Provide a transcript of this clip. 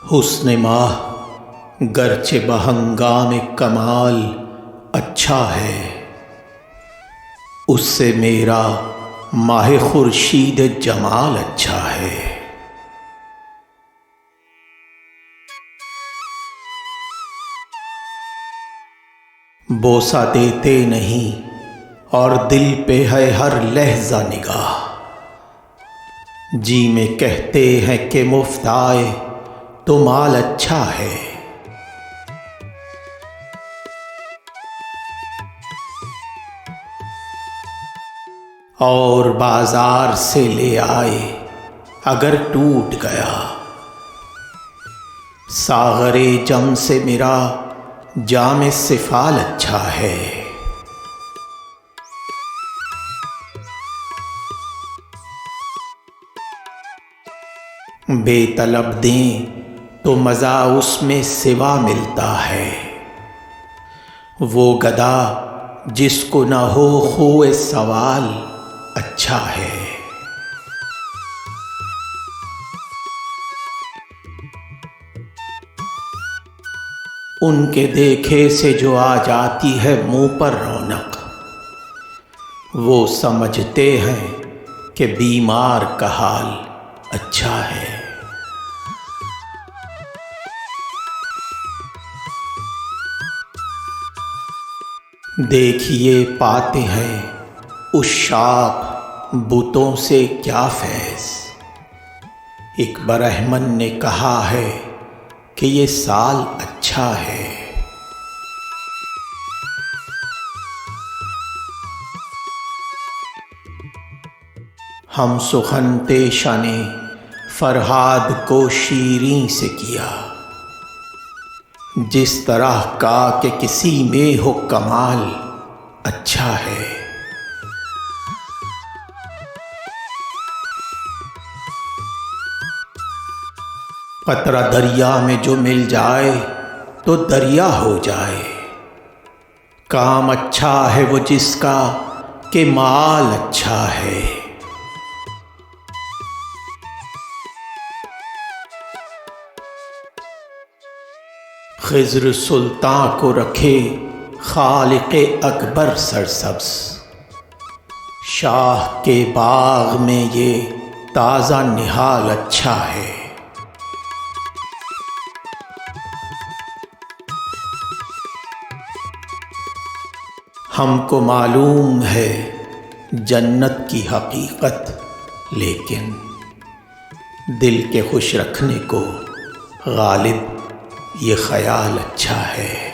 حسن ماہ گرچہ بہنگام کمال اچھا ہے، اس سے میرا ماہ خورشید جمال اچھا ہے۔ بوسہ دیتے نہیں اور دل پہ ہے ہر لحظہ نگاہ، جی میں کہتے ہیں کہ مفت آئے تو مال اچھا ہے۔ اور بازار سے لے آئے اگر ٹوٹ گیا، ساغر جم سے میرا جام سفال اچھا ہے۔ بے طلب دیں تو مزہ اس میں سوا ملتا ہے، وہ گدا جس کو نہ ہو خوء سوال اچھا ہے۔ ان کے دیکھے سے جو آ جاتی ہے منہ پر رونق، وہ سمجھتے ہیں کہ بیمار کا حال اچھا ہے۔ دیکھیے پاتے ہیں عشاق بتوں سے کیا فیض، ایک برہمن نے کہا ہے کہ یہ سال اچھا ہے۔ ہم سخن تیشہ نے فرہاد کو شیریں سے کیا، جس طرح کا کہ کسی میں ہو کمال اچھا ہے۔ قطرہ دریا میں جو مل جائے تو دریا ہو جائے، کام اچھا ہے وہ جس کا کہ مال اچھا ہے۔ خضر سلطان کو رکھے خالق اکبر سرسبز، شاہ کے باغ میں یہ تازہ نہال اچھا ہے۔ ہم کو معلوم ہے جنت کی حقیقت، لیکن دل کے خوش رکھنے کو غالب یہ خیال اچھا ہے۔